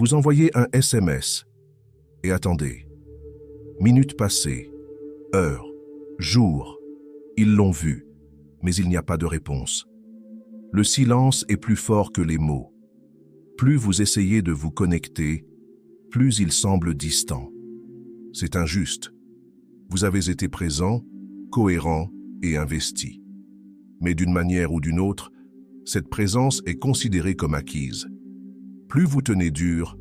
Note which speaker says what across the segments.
Speaker 1: Vous envoyez un SMS et attendez. Minutes passées, heures, jours, ils l'ont vu, mais il n'y a pas de réponse. Le silence est plus fort que les mots. Plus vous essayez de vous connecter, plus il semble distant. C'est injuste. Vous avez été présent, cohérent et investi. Mais d'une manière ou d'une autre, cette présence est considérée comme acquise. Plus vous tenez dur,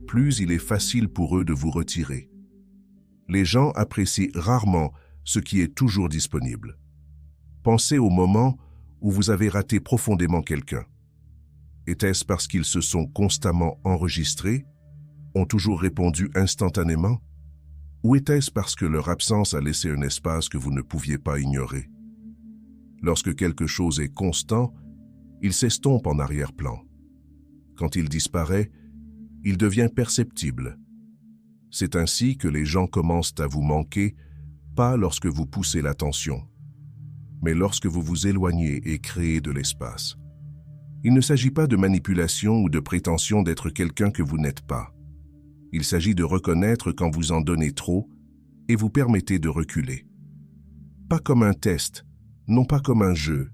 Speaker 1: plus il est facile pour eux de vous retirer. Les gens apprécient rarement ce qui est toujours disponible. Pensez au moment où vous avez raté profondément quelqu'un. Était-ce parce qu'ils se sont constamment enregistrés, ont toujours répondu instantanément? Ou était-ce parce que leur absence a laissé un espace que vous ne pouviez pas ignorer? Lorsque quelque chose est constant, il s'estompe en arrière-plan. Quand il disparaît, il devient perceptible. C'est ainsi que les gens commencent à vous manquer, pas lorsque vous poussez l'attention, mais lorsque vous vous éloignez et créez de l'espace. Il ne s'agit pas de manipulation ou de prétention d'être quelqu'un que vous n'êtes pas. Il s'agit de reconnaître quand vous en donnez trop et vous permettez de reculer. Pas comme un test, non pas comme un jeu,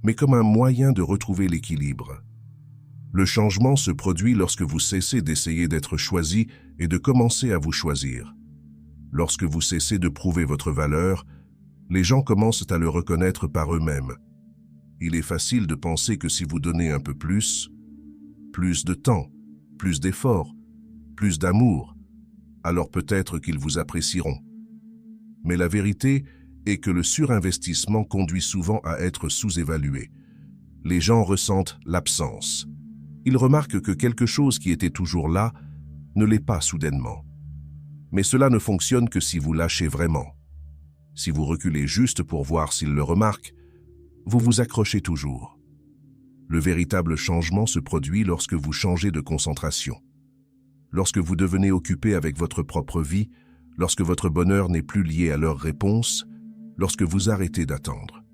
Speaker 1: mais comme un moyen de retrouver l'équilibre. Le changement se produit lorsque vous cessez d'essayer d'être choisi et de commencer à vous choisir. Lorsque vous cessez de prouver votre valeur, les gens commencent à le reconnaître par eux-mêmes. Il est facile de penser que si vous donnez un peu plus de temps, plus d'efforts, plus d'amour, alors peut-être qu'ils vous apprécieront. Mais la vérité est que le surinvestissement conduit souvent à être sous-évalué. Les gens ressentent l'absence. Ils remarquent que quelque chose qui était toujours là ne l'est pas soudainement. Mais cela ne fonctionne que si vous lâchez vraiment. Si vous reculez juste pour voir s'ils le remarquent, vous vous accrochez toujours. Le véritable changement se produit lorsque vous changez de concentration. Lorsque vous devenez occupé avec votre propre vie, lorsque votre bonheur n'est plus lié à leurs réponses, lorsque vous arrêtez d'attendre.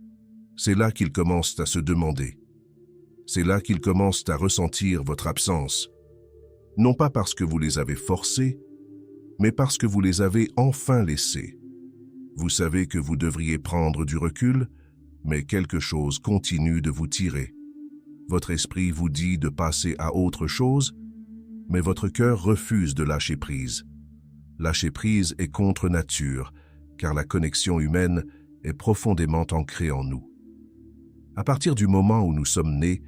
Speaker 1: C'est là qu'ils commencent à se demander. C'est là qu'ils commencent à ressentir votre absence. Non pas parce que vous les avez forcés, mais parce que vous les avez enfin laissés. Vous savez que vous devriez prendre du recul, mais quelque chose continue de vous tirer. Votre esprit vous dit de passer à autre chose, mais votre cœur refuse de lâcher prise. Lâcher prise est contre nature, car la connexion humaine est profondément ancrée en nous. À partir du moment où nous sommes nés,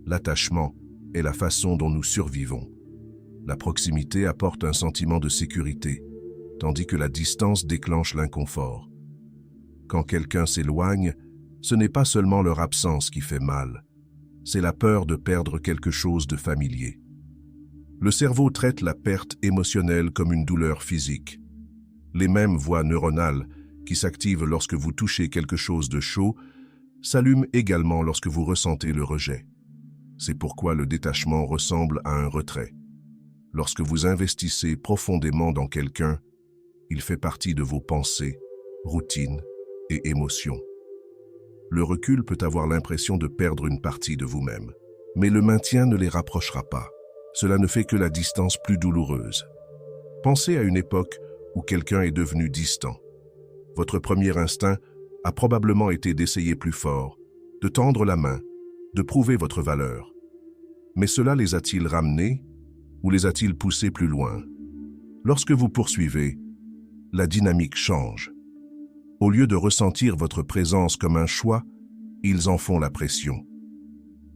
Speaker 1: l'attachement est la façon dont nous survivons. La proximité apporte un sentiment de sécurité, tandis que la distance déclenche l'inconfort. Quand quelqu'un s'éloigne, ce n'est pas seulement leur absence qui fait mal, c'est la peur de perdre quelque chose de familier. Le cerveau traite la perte émotionnelle comme une douleur physique. Les mêmes voies neuronales qui s'activent lorsque vous touchez quelque chose de chaud s'allument également lorsque vous ressentez le rejet. C'est pourquoi le détachement ressemble à un retrait. Lorsque vous investissez profondément dans quelqu'un, il fait partie de vos pensées, routines et émotions. Le recul peut avoir l'impression de perdre une partie de vous-même, mais le maintien ne les rapprochera pas. Cela ne fait que la distance plus douloureuse. Pensez à une époque où quelqu'un est devenu distant. Votre premier instinct a probablement été d'essayer plus fort, de tendre la main, de prouver votre valeur. Mais cela les a-t-il ramenés ou les a-t-il poussés plus loin? Lorsque vous poursuivez, la dynamique change. Au lieu de ressentir votre présence comme un choix, ils en font la pression.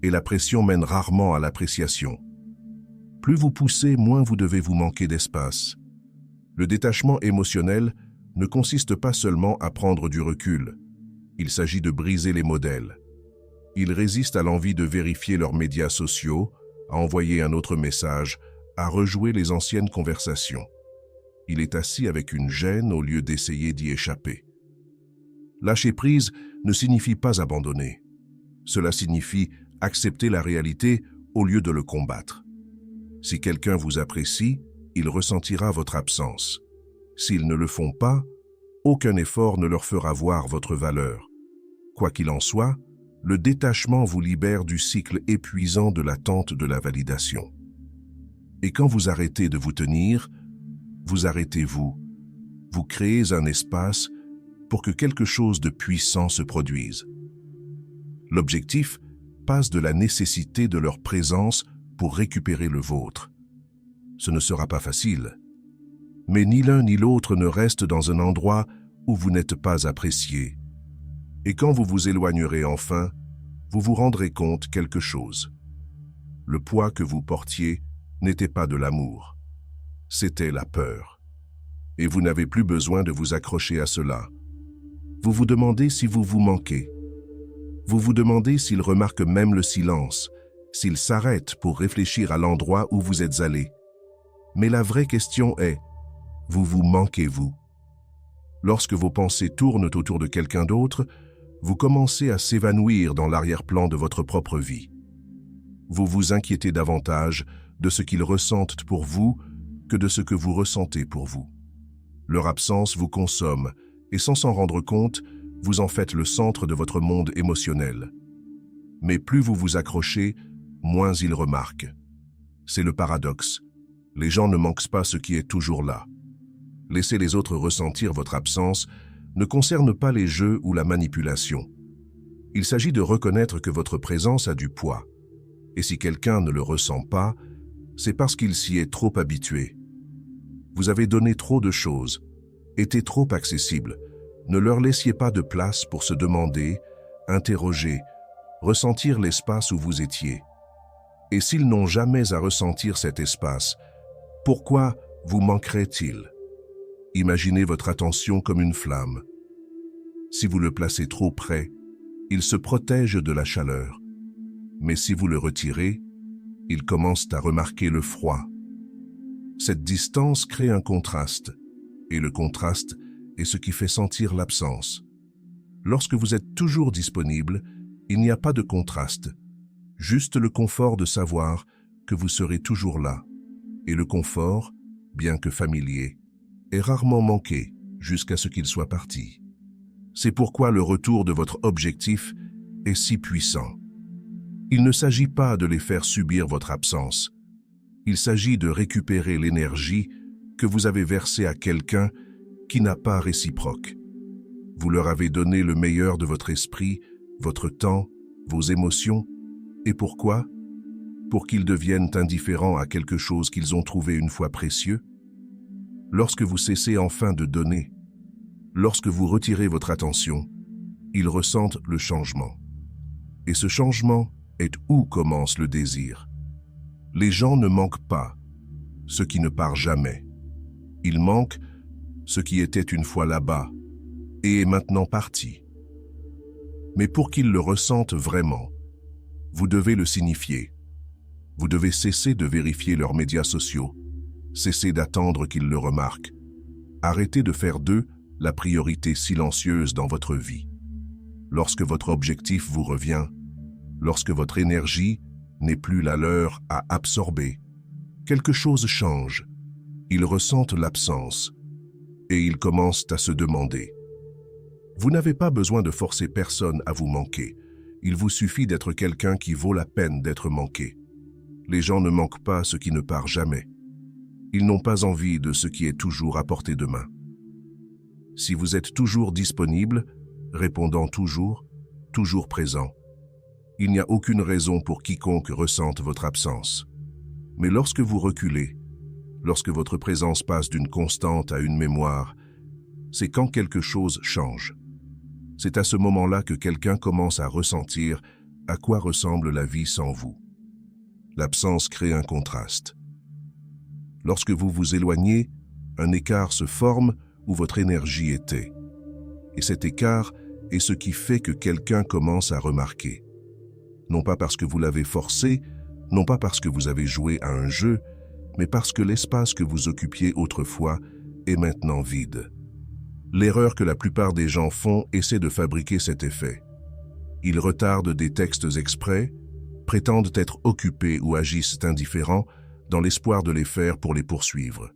Speaker 1: Et la pression mène rarement à l'appréciation. Plus vous poussez, moins vous devez vous manquer d'espace. Le détachement émotionnel ne consiste pas seulement à prendre du recul. Il s'agit de briser les modèles. Ils résistent à l'envie de vérifier leurs médias sociaux, à envoyer un autre message, à rejouer les anciennes conversations. Il est assis avec une gêne au lieu d'essayer d'y échapper. Lâcher prise ne signifie pas abandonner. Cela signifie accepter la réalité au lieu de le combattre. Si quelqu'un vous apprécie, il ressentira votre absence. S'ils ne le font pas, aucun effort ne leur fera voir votre valeur. Quoi qu'il en soit, le détachement vous libère du cycle épuisant de l'attente de la validation. Et quand vous arrêtez de vous tenir, vous arrêtez vous. Vous créez un espace pour que quelque chose de puissant se produise. L'objectif passe de la nécessité de leur présence pour récupérer le vôtre. Ce ne sera pas facile. Mais ni l'un ni l'autre ne reste dans un endroit où vous n'êtes pas apprécié. Et quand vous vous éloignerez enfin, vous vous rendrez compte quelque chose. Le poids que vous portiez n'était pas de l'amour, c'était la peur. Et vous n'avez plus besoin de vous accrocher à cela. Vous vous demandez si vous vous manquez. Vous vous demandez s'il remarque même le silence, s'il s'arrête pour réfléchir à l'endroit où vous êtes allé. Mais la vraie question est, vous vous manquez-vous? Lorsque vos pensées tournent autour de quelqu'un d'autre, vous commencez à s'évanouir dans l'arrière-plan de votre propre vie. Vous vous inquiétez davantage de ce qu'ils ressentent pour vous que de ce que vous ressentez pour vous. Leur absence vous consomme et sans s'en rendre compte, vous en faites le centre de votre monde émotionnel. Mais plus vous vous accrochez, moins ils remarquent. C'est le paradoxe. Les gens ne manquent pas ce qui est toujours là. Laisser les autres ressentir votre absence ne concerne pas les jeux ou la manipulation. Il s'agit de reconnaître que votre présence a du poids. Et si quelqu'un ne le ressent pas, c'est parce qu'il s'y est trop habitué. Vous avez donné trop de choses, été trop accessible. Ne leur laissiez pas de place pour se demander, interroger, ressentir l'espace où vous étiez. Et s'ils n'ont jamais à ressentir cet espace, pourquoi vous manquerait-il? Imaginez votre attention comme une flamme. Si vous le placez trop près, il se protège de la chaleur. Mais si vous le retirez, il commence à remarquer le froid. Cette distance crée un contraste, et le contraste est ce qui fait sentir l'absence. Lorsque vous êtes toujours disponible, il n'y a pas de contraste, juste le confort de savoir que vous serez toujours là. Et le confort, bien que familier, est rarement manqué jusqu'à ce qu'il soit parti. C'est pourquoi le retour de votre objectif est si puissant. Il ne s'agit pas de les faire subir votre absence. Il s'agit de récupérer l'énergie que vous avez versée à quelqu'un qui n'a pas réciproque. Vous leur avez donné le meilleur de votre esprit, votre temps, vos émotions. Et pourquoi? Pour qu'ils deviennent indifférents à quelque chose qu'ils ont trouvé une fois précieux? Lorsque vous cessez enfin de donner, lorsque vous retirez votre attention, ils ressentent le changement. Et ce changement est où commence le désir. Les gens ne manquent pas ce qui ne part jamais. Ils manquent ce qui était une fois là-bas et est maintenant parti. Mais pour qu'ils le ressentent vraiment, vous devez le signifier. Vous devez cesser de vérifier leurs médias sociaux, cesser d'attendre qu'ils le remarquent. Arrêtez de faire d'eux la priorité silencieuse dans votre vie. Lorsque votre objectif vous revient, lorsque votre énergie n'est plus la leur à absorber, quelque chose change. Ils ressentent l'absence et ils commencent à se demander. Vous n'avez pas besoin de forcer personne à vous manquer. Il vous suffit d'être quelqu'un qui vaut la peine d'être manqué. Les gens ne manquent pas ce qui ne part jamais. Ils n'ont pas envie de ce qui est toujours à portée de main. Si vous êtes toujours disponible, répondant toujours présent, il n'y a aucune raison pour quiconque ressente votre absence. Mais lorsque vous reculez, lorsque votre présence passe d'une constante à une mémoire, c'est quand quelque chose change. C'est à ce moment-là que quelqu'un commence à ressentir à quoi ressemble la vie sans vous. L'absence crée un contraste. Lorsque vous vous éloignez, un écart se forme où votre énergie était. Et cet écart est ce qui fait que quelqu'un commence à remarquer. Non pas parce que vous l'avez forcé, non pas parce que vous avez joué à un jeu, mais parce que l'espace que vous occupiez autrefois est maintenant vide. L'erreur que la plupart des gens font essaie de fabriquer cet effet. Ils retardent des textes exprès, prétendent être occupés ou agissent indifférents dans l'espoir de les faire pour les poursuivre.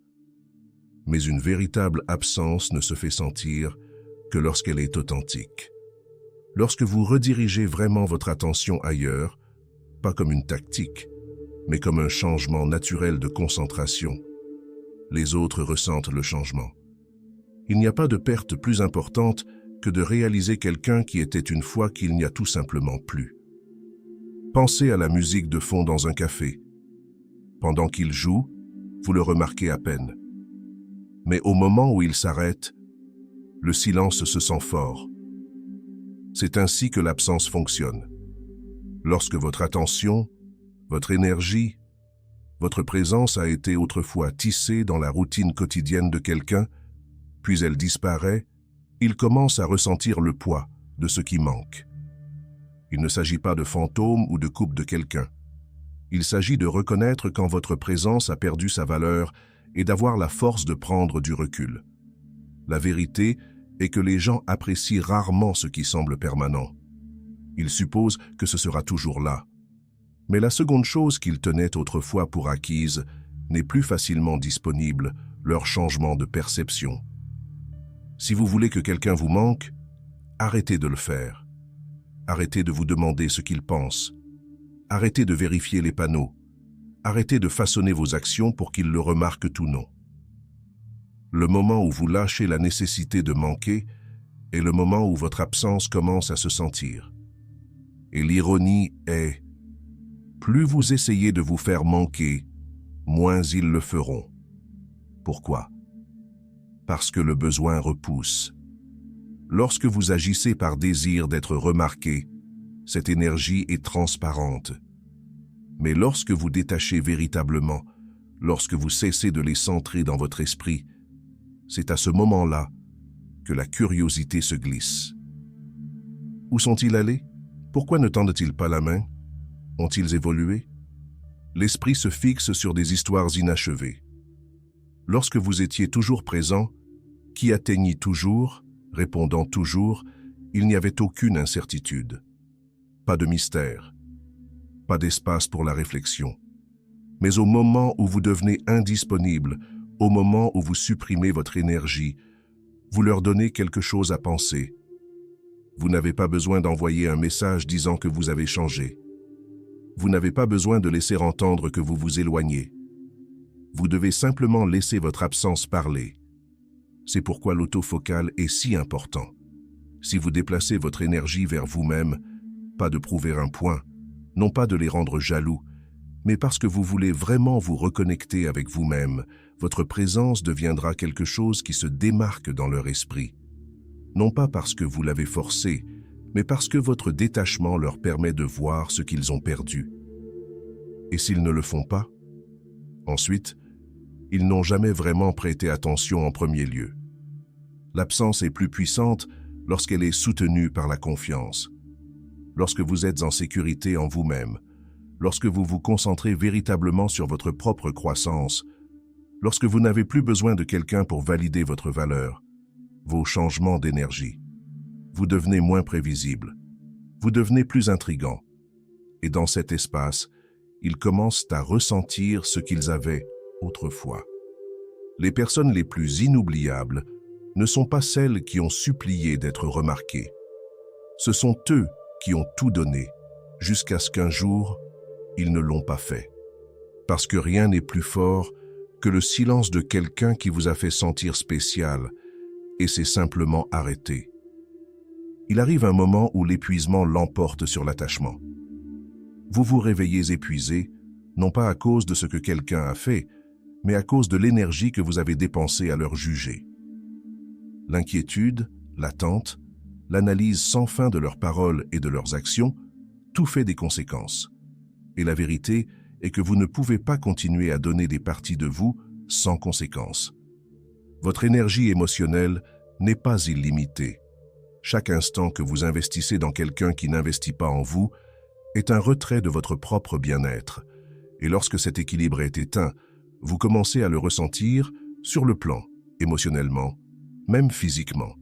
Speaker 1: Mais une véritable absence ne se fait sentir que lorsqu'elle est authentique. Lorsque vous redirigez vraiment votre attention ailleurs, pas comme une tactique, mais comme un changement naturel de concentration. Les autres ressentent le changement. Il n'y a pas de perte plus importante que de réaliser quelqu'un qui était une fois qu'il n'y a tout simplement plus. Pensez à la musique de fond dans un café. Pendant qu'il joue, vous le remarquez à peine. Mais au moment où il s'arrête, le silence se sent fort. C'est ainsi que l'absence fonctionne. Lorsque votre attention, votre énergie, votre présence a été autrefois tissée dans la routine quotidienne de quelqu'un, puis elle disparaît, il commence à ressentir le poids de ce qui manque. Il ne s'agit pas de fantôme ou de coupe de quelqu'un. Il s'agit de reconnaître quand votre présence a perdu sa valeur et d'avoir la force de prendre du recul. La vérité est que les gens apprécient rarement ce qui semble permanent. Ils supposent que ce sera toujours là. Mais la seconde chose qu'ils tenaient autrefois pour acquise n'est plus facilement disponible, leur changement de perception. Si vous voulez que quelqu'un vous manque, arrêtez de le faire. Arrêtez de vous demander ce qu'il pense. Arrêtez de vérifier les panneaux. Arrêtez de façonner vos actions pour qu'ils le remarquent ou non. Le moment où vous lâchez la nécessité de manquer est le moment où votre absence commence à se sentir. Et l'ironie est, plus vous essayez de vous faire manquer, moins ils le feront. Pourquoi? Parce que le besoin repousse. Lorsque vous agissez par désir d'être remarqué, cette énergie est transparente. Mais lorsque vous détachez véritablement, lorsque vous cessez de les centrer dans votre esprit, c'est à ce moment-là que la curiosité se glisse. Où sont-ils allés? Pourquoi ne tendent-ils pas la main? Ont-ils évolué? L'esprit se fixe sur des histoires inachevées. Lorsque vous étiez toujours présent, qui atteignit toujours, répondant toujours, il n'y avait aucune incertitude. Pas de mystère, pas d'espace pour la réflexion. Mais au moment où vous devenez indisponible, au moment où vous supprimez votre énergie, vous leur donnez quelque chose à penser. Vous n'avez pas besoin d'envoyer un message disant que vous avez changé. Vous n'avez pas besoin de laisser entendre que vous vous éloignez. Vous devez simplement laisser votre absence parler. C'est pourquoi l'autofocal est si important. Si vous déplacez votre énergie vers vous-même, pas de prouver un point, non pas de les rendre jaloux, mais parce que vous voulez vraiment vous reconnecter avec vous-même, votre présence deviendra quelque chose qui se démarque dans leur esprit. Non pas parce que vous l'avez forcé, mais parce que votre détachement leur permet de voir ce qu'ils ont perdu. Et s'ils ne le font pas? Ensuite, ils n'ont jamais vraiment prêté attention en premier lieu. L'absence est plus puissante lorsqu'elle est soutenue par la confiance. Lorsque vous êtes en sécurité en vous-même, lorsque vous vous concentrez véritablement sur votre propre croissance, lorsque vous n'avez plus besoin de quelqu'un pour valider votre valeur, vos changements d'énergie, vous devenez moins prévisible, vous devenez plus intrigant. Et dans cet espace, ils commencent à ressentir ce qu'ils avaient autrefois. Les personnes les plus inoubliables ne sont pas celles qui ont supplié d'être remarquées. Ce sont eux qui ont tout donné, jusqu'à ce qu'un jour, ils ne l'ont pas fait. Parce que rien n'est plus fort que le silence de quelqu'un qui vous a fait sentir spécial et s'est simplement arrêté. Il arrive un moment où l'épuisement l'emporte sur l'attachement. Vous vous réveillez épuisé, non pas à cause de ce que quelqu'un a fait, mais à cause de l'énergie que vous avez dépensée à leur juger. L'inquiétude, l'attente, l'analyse sans fin de leurs paroles et de leurs actions, tout fait des conséquences. Et la vérité est que vous ne pouvez pas continuer à donner des parties de vous sans conséquences. Votre énergie émotionnelle n'est pas illimitée. Chaque instant que vous investissez dans quelqu'un qui n'investit pas en vous est un retrait de votre propre bien-être. Et lorsque cet équilibre est éteint, vous commencez à le ressentir sur le plan, émotionnellement, même physiquement.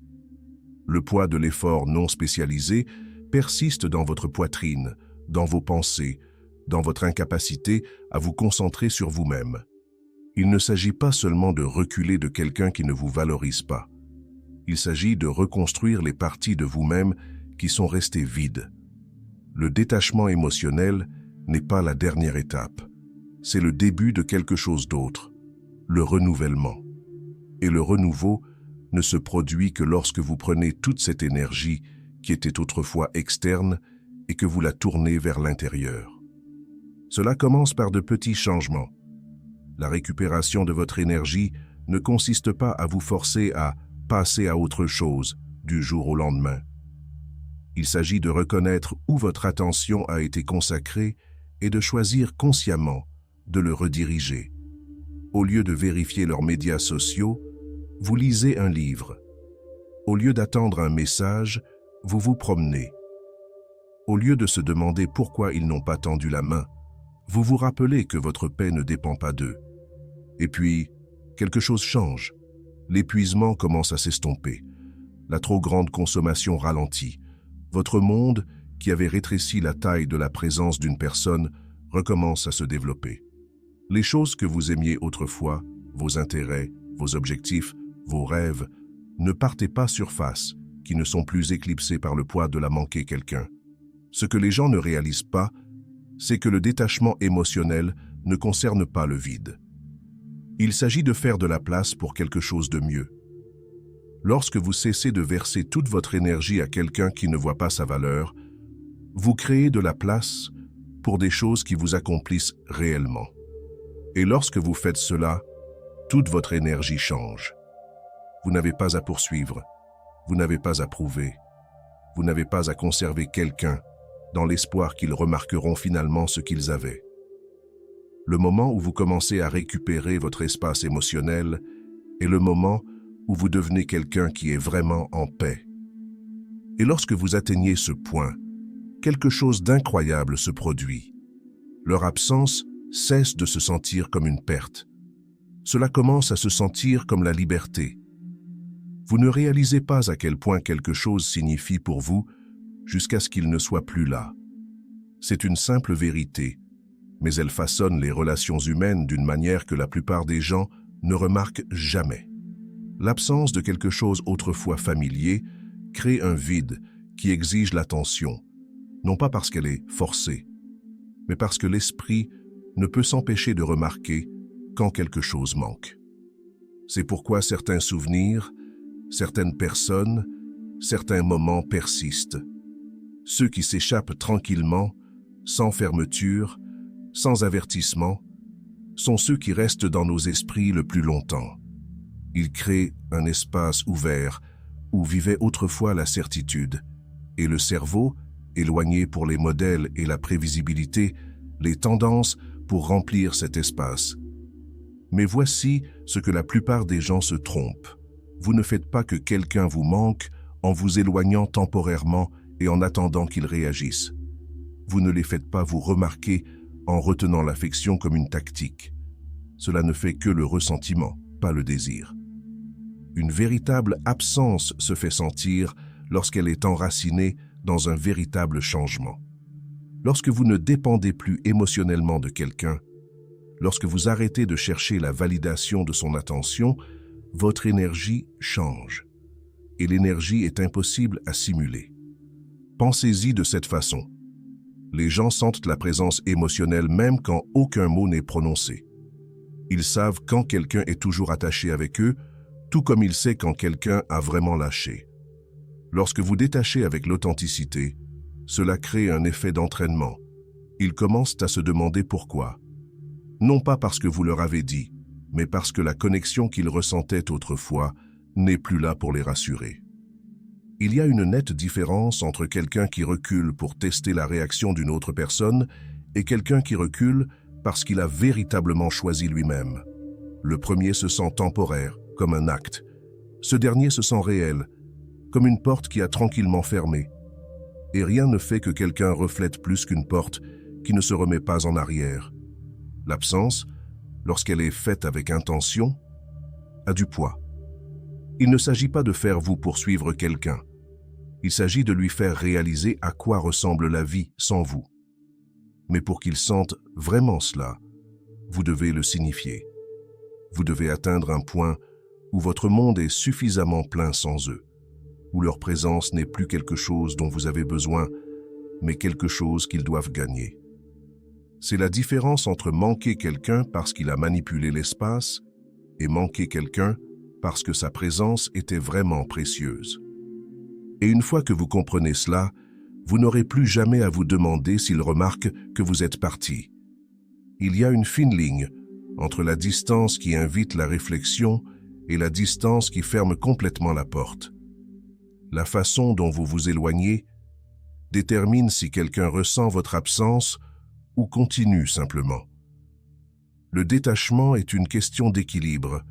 Speaker 1: Le poids de l'effort non spécialisé persiste dans votre poitrine, dans vos pensées, dans votre incapacité à vous concentrer sur vous-même. Il ne s'agit pas seulement de reculer de quelqu'un qui ne vous valorise pas. Il s'agit de reconstruire les parties de vous-même qui sont restées vides. Le détachement émotionnel n'est pas la dernière étape. c'est le début de quelque chose d'autre, le renouvellement. Et le renouveau ne se produit que lorsque vous prenez toute cette énergie qui était autrefois externe et que vous la tournez vers l'intérieur. Cela commence par de petits changements. La récupération de votre énergie ne consiste pas à vous forcer à passer à autre chose du jour au lendemain. Il s'agit de reconnaître où votre attention a été consacrée et de choisir consciemment de le rediriger. Au lieu de vérifier leurs médias sociaux, vous lisez un livre. Au lieu d'attendre un message, vous vous promenez. Au lieu de se demander pourquoi ils n'ont pas tendu la main, vous vous rappelez que votre paix ne dépend pas d'eux. Et puis, quelque chose change. L'épuisement commence à s'estomper. La trop grande consommation ralentit. Votre monde, qui avait rétréci la taille de la présence d'une personne, recommence à se développer. Les choses que vous aimiez autrefois, vos intérêts, vos objectifs, vos rêves, ne partaient pas surface, qui ne sont plus éclipsés par le poids de la manquer quelqu'un. Ce que les gens ne réalisent pas, c'est que le détachement émotionnel ne concerne pas le vide. Il s'agit de faire de la place pour quelque chose de mieux. Lorsque vous cessez de verser toute votre énergie à quelqu'un qui ne voit pas sa valeur, vous créez de la place pour des choses qui vous accomplissent réellement. Et lorsque vous faites cela, toute votre énergie change. Vous n'avez pas à poursuivre, vous n'avez pas à prouver, vous n'avez pas à conserver quelqu'un dans l'espoir qu'ils remarqueront finalement ce qu'ils avaient. Le moment où vous commencez à récupérer votre espace émotionnel est le moment où vous devenez quelqu'un qui est vraiment en paix. Et lorsque vous atteignez ce point, quelque chose d'incroyable se produit. Leur absence cesse de se sentir comme une perte. Cela commence à se sentir comme la liberté. Vous ne réalisez pas à quel point quelque chose signifie pour vous jusqu'à ce qu'il ne soit plus là. C'est une simple vérité, mais elle façonne les relations humaines d'une manière que la plupart des gens ne remarquent jamais. L'absence de quelque chose autrefois familier crée un vide qui exige l'attention, non pas parce qu'elle est forcée, mais parce que l'esprit ne peut s'empêcher de remarquer quand quelque chose manque. C'est pourquoi certains souvenirs, certaines personnes, certains moments persistent. Ceux qui s'échappent tranquillement, sans fermeture, sans avertissement, sont ceux qui restent dans nos esprits le plus longtemps. Ils créent un espace ouvert où vivait autrefois la certitude, et le cerveau, éloigné pour les modèles et la prévisibilité, les tendances pour remplir cet espace. Mais voici ce que la plupart des gens se trompent. Vous ne faites pas que quelqu'un vous manque en vous éloignant temporairement et en attendant qu'il réagisse. Vous ne les faites pas vous remarquer en retenant l'affection comme une tactique. Cela ne fait que le ressentiment, pas le désir. Une véritable absence se fait sentir lorsqu'elle est enracinée dans un véritable changement. Lorsque vous ne dépendez plus émotionnellement de quelqu'un, lorsque vous arrêtez de chercher la validation de son attention, votre énergie change. Et l'énergie est impossible à simuler. Pensez-y de cette façon. Les gens sentent la présence émotionnelle même quand aucun mot n'est prononcé. Ils savent quand quelqu'un est toujours attaché avec eux, tout comme ils savent quand quelqu'un a vraiment lâché. Lorsque vous détachez avec l'authenticité, cela crée un effet d'entraînement. Ils commencent à se demander pourquoi. Non pas parce que vous leur avez dit, mais parce que la connexion qu'ils ressentaient autrefois n'est plus là pour les rassurer. Il y a une nette différence entre quelqu'un qui recule pour tester la réaction d'une autre personne et quelqu'un qui recule parce qu'il a véritablement choisi lui-même. Le premier se sent temporaire, comme un acte. Ce dernier se sent réel, comme une porte qui a tranquillement fermé. Et rien ne fait que quelqu'un reflète plus qu'une porte qui ne se remet pas en arrière. L'absence, lorsqu'elle est faite avec intention, a du poids. Il ne s'agit pas de faire vous poursuivre quelqu'un. Il s'agit de lui faire réaliser à quoi ressemble la vie sans vous. Mais pour qu'il sente vraiment cela, vous devez le signifier. Vous devez atteindre un point où votre monde est suffisamment plein sans eux, où leur présence n'est plus quelque chose dont vous avez besoin, mais quelque chose qu'ils doivent gagner. C'est la différence entre manquer quelqu'un parce qu'il a manipulé l'espace et manquer quelqu'un parce que sa présence était vraiment précieuse. Et une fois que vous comprenez cela, vous n'aurez plus jamais à vous demander s'il remarque que vous êtes parti. Il y a une fine ligne entre la distance qui invite la réflexion et la distance qui ferme complètement la porte. La façon dont vous vous éloignez détermine si quelqu'un ressent votre absence ou continue simplement. Le détachement est une question d'équilibre,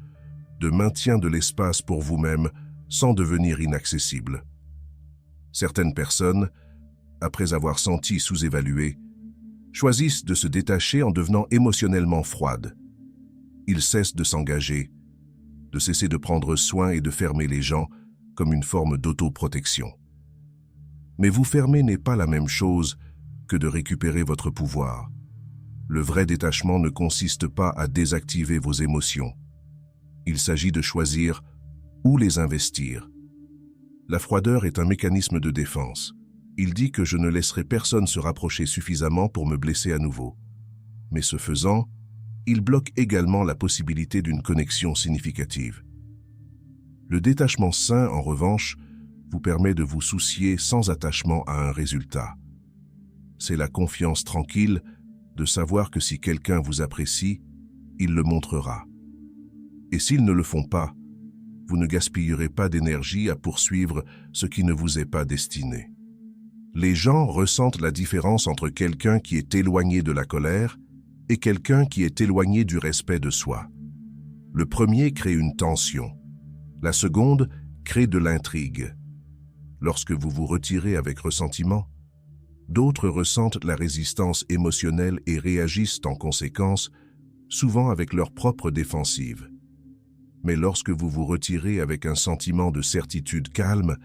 Speaker 1: de maintien de l'espace pour vous-même sans devenir inaccessible. Certaines personnes, après avoir senti sous-évaluées, choisissent de se détacher en devenant émotionnellement froides. Ils cessent de s'engager, de cesser de prendre soin et de fermer les gens comme une forme d'autoprotection. Mais vous fermer n'est pas la même chose que de récupérer votre pouvoir. Le vrai détachement ne consiste pas à désactiver vos émotions. Il s'agit de choisir où les investir. La froideur est un mécanisme de défense. Il dit que je ne laisserai personne se rapprocher suffisamment pour me blesser à nouveau. Mais ce faisant, il bloque également la possibilité d'une connexion significative. Le détachement sain, en revanche, vous permet de vous soucier sans attachement à un résultat. C'est la confiance tranquille de savoir que si quelqu'un vous apprécie, il le montrera. Et s'ils ne le font pas, vous ne gaspillerez pas d'énergie à poursuivre ce qui ne vous est pas destiné. Les gens ressentent la différence entre quelqu'un qui est éloigné de la colère et quelqu'un qui est éloigné du respect de soi. Le premier crée une tension. La seconde crée de l'intrigue. Lorsque vous vous retirez avec ressentiment, d'autres ressentent la résistance émotionnelle et réagissent en conséquence, souvent avec leur propre défensive. Mais lorsque vous vous retirez avec un sentiment de certitude calme,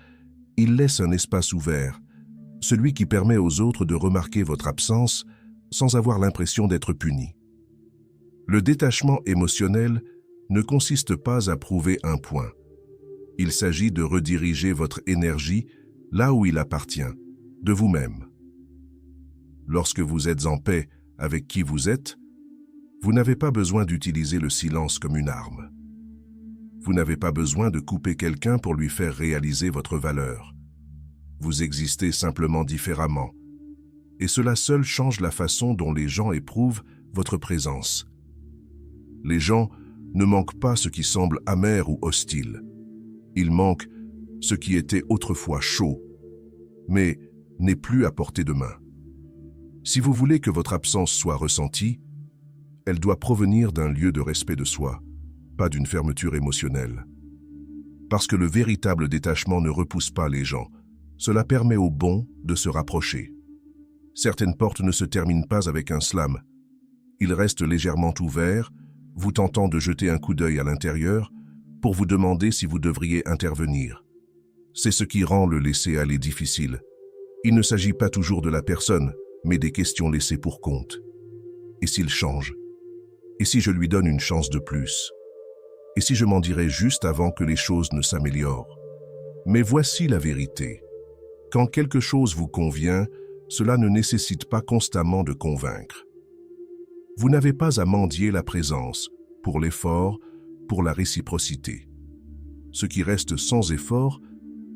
Speaker 1: il laisse un espace ouvert, celui qui permet aux autres de remarquer votre absence sans avoir l'impression d'être punis. Le détachement émotionnel ne consiste pas à prouver un point. Il s'agit de rediriger votre énergie là où il appartient, de vous-même. Lorsque vous êtes en paix avec qui vous êtes, vous n'avez pas besoin d'utiliser le silence comme une arme. Vous n'avez pas besoin de couper quelqu'un pour lui faire réaliser votre valeur. Vous existez simplement différemment, et cela seul change la façon dont les gens éprouvent votre présence. Les gens ne manquent pas ce qui semble amer ou hostile. Ils manquent ce qui était autrefois chaud, mais n'est plus à portée de main. Si vous voulez que votre absence soit ressentie, elle doit provenir d'un lieu de respect de soi, pas d'une fermeture émotionnelle. Parce que le véritable détachement ne repousse pas les gens, cela permet aux bons de se rapprocher. Certaines portes ne se terminent pas avec un slam. Ils restent légèrement ouverts, vous tentant de jeter un coup d'œil à l'intérieur pour vous demander si vous devriez intervenir. C'est ce qui rend le laisser-aller difficile. Il ne s'agit pas toujours de la personne, mais des questions laissées pour compte. Et s'il change? Et si je lui donne une chance de plus? Et si je m'en dirais juste avant que les choses ne s'améliorent? Mais voici la vérité. Quand quelque chose vous convient, cela ne nécessite pas constamment de convaincre. Vous n'avez pas à mendier la présence, pour l'effort, pour la réciprocité. Ce qui reste sans effort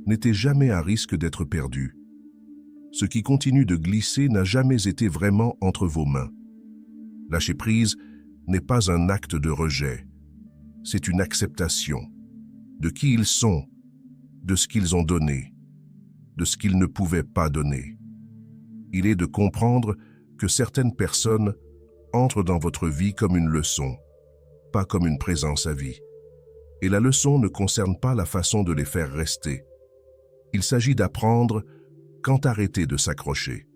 Speaker 1: n'était jamais à risque d'être perdu. Ce qui continue de glisser n'a jamais été vraiment entre vos mains. Lâcher prise n'est pas un acte de rejet, c'est une acceptation de qui ils sont, de ce qu'ils ont donné, de ce qu'ils ne pouvaient pas donner. Il est de comprendre que certaines personnes entrent dans votre vie comme une leçon, pas comme une présence à vie. Et la leçon ne concerne pas la façon de les faire rester. Il s'agit d'apprendre quand arrêter de s'accrocher.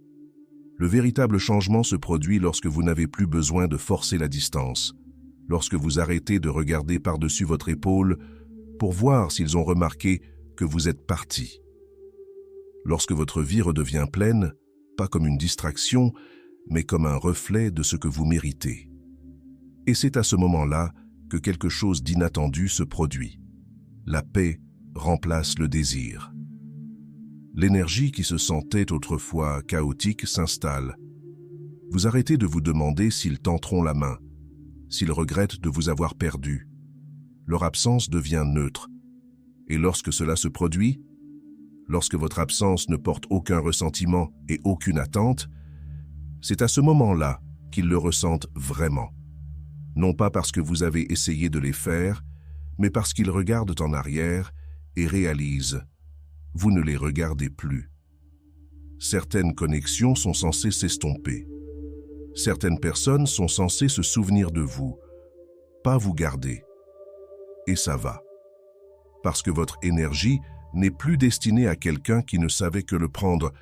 Speaker 1: Le véritable changement se produit lorsque vous n'avez plus besoin de forcer la distance, lorsque vous arrêtez de regarder par-dessus votre épaule pour voir s'ils ont remarqué que vous êtes parti. Lorsque votre vie redevient pleine, pas comme une distraction, mais comme un reflet de ce que vous méritez. Et c'est à ce moment-là que quelque chose d'inattendu se produit. La paix remplace le désir. L'énergie qui se sentait autrefois chaotique s'installe. Vous arrêtez de vous demander s'ils tenteront la main, s'ils regrettent de vous avoir perdu. Leur absence devient neutre. Et lorsque cela se produit, lorsque votre absence ne porte aucun ressentiment et aucune attente, c'est à ce moment-là qu'ils le ressentent vraiment. Non pas parce que vous avez essayé de les faire, mais parce qu'ils regardent en arrière et réalisent « vous ne les regardez plus ». Certaines connexions sont censées s'estomper. Certaines personnes sont censées se souvenir de vous, pas vous garder. Et ça va. Parce que votre énergie n'est plus destinée à quelqu'un qui ne savait que le prendre.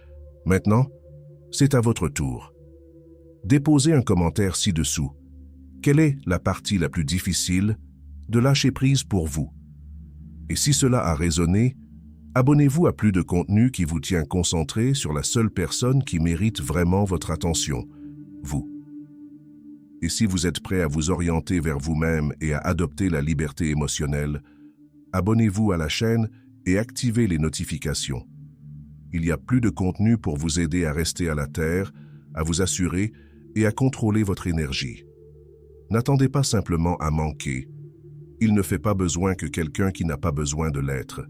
Speaker 1: Maintenant, c'est à votre tour. Déposez un commentaire ci-dessous. Quelle est la partie la plus difficile de lâcher prise pour vous? Et si cela a résonné, abonnez-vous à plus de contenu qui vous tient concentré sur la seule personne qui mérite vraiment votre attention, vous. Et si vous êtes prêt à vous orienter vers vous-même et à adopter la liberté émotionnelle, abonnez-vous à la chaîne et activez les notifications. Il y a plus de contenu pour vous aider à rester à la terre, à vous assurer et à contrôler votre énergie. N'attendez pas simplement à manquer. Il ne fait pas besoin que quelqu'un qui n'a pas besoin de l'être.